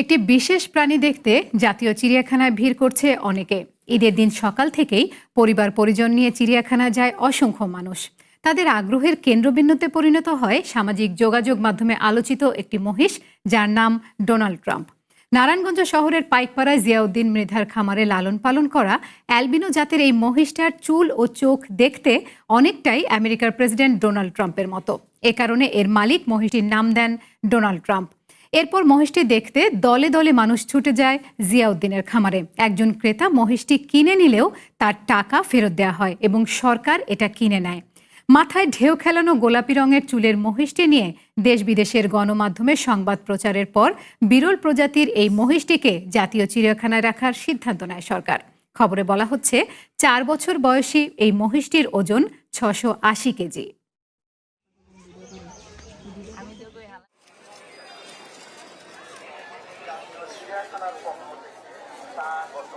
একটি বিশেষ প্রাণী দেখতে জাতীয় চিড়িয়াখানায় ভিড় করছে অনেকে। ঈদের দিন সকাল থেকেই পরিবার পরিজন নিয়ে চিড়িয়াখানা যায় অসংখ্য মানুষ। তাদের আগ্রহের কেন্দ্রবিন্দুতে পরিণত হয় সামাজিক যোগাযোগ মাধ্যমে আলোচিত একটি মহিষ, যার নাম ডোনাল্ড ট্রাম্প। নারায়ণগঞ্জ শহরের পাইকপাড়ায় জিয়াউদ্দিন মৃধার খামারে লালন পালন করা অ্যালবিনো জাতের এই মহিষটার চুল ও চোখ দেখতে অনেকটাই আমেরিকার প্রেসিডেন্ট ডোনাল্ড ট্রাম্পের মতো। এ কারণে এর মালিক মহিষটির নাম দেন ডোনাল্ড ট্রাম্প। এরপর মহিষটি দেখতে দলে দলে মানুষ ছুটে যায় জিয়াউদ্দিনের খামারে। একজন ক্রেতা মহিষটি কিনে নিলেও তার টাকা ফেরত দেওয়া হয় এবং সরকার এটা কিনে নেয়। মাথায় ঢেউ খেলানো গোলাপি রঙের চুলের মহিষটি নিয়ে দেশ বিদেশের গণমাধ্যমে সংবাদ প্রচারের পর বিরল প্রজাতির এই মহিষটিকে জাতীয় চিড়িয়াখানায় রাখার সিদ্ধান্ত নেয় সরকার। খবরে বলা হচ্ছে 4 বছর বয়সী এই মহিষটির ওজন 680 কেজি। চিড়িয়াখানার পক্ষ থেকে স্বাগত।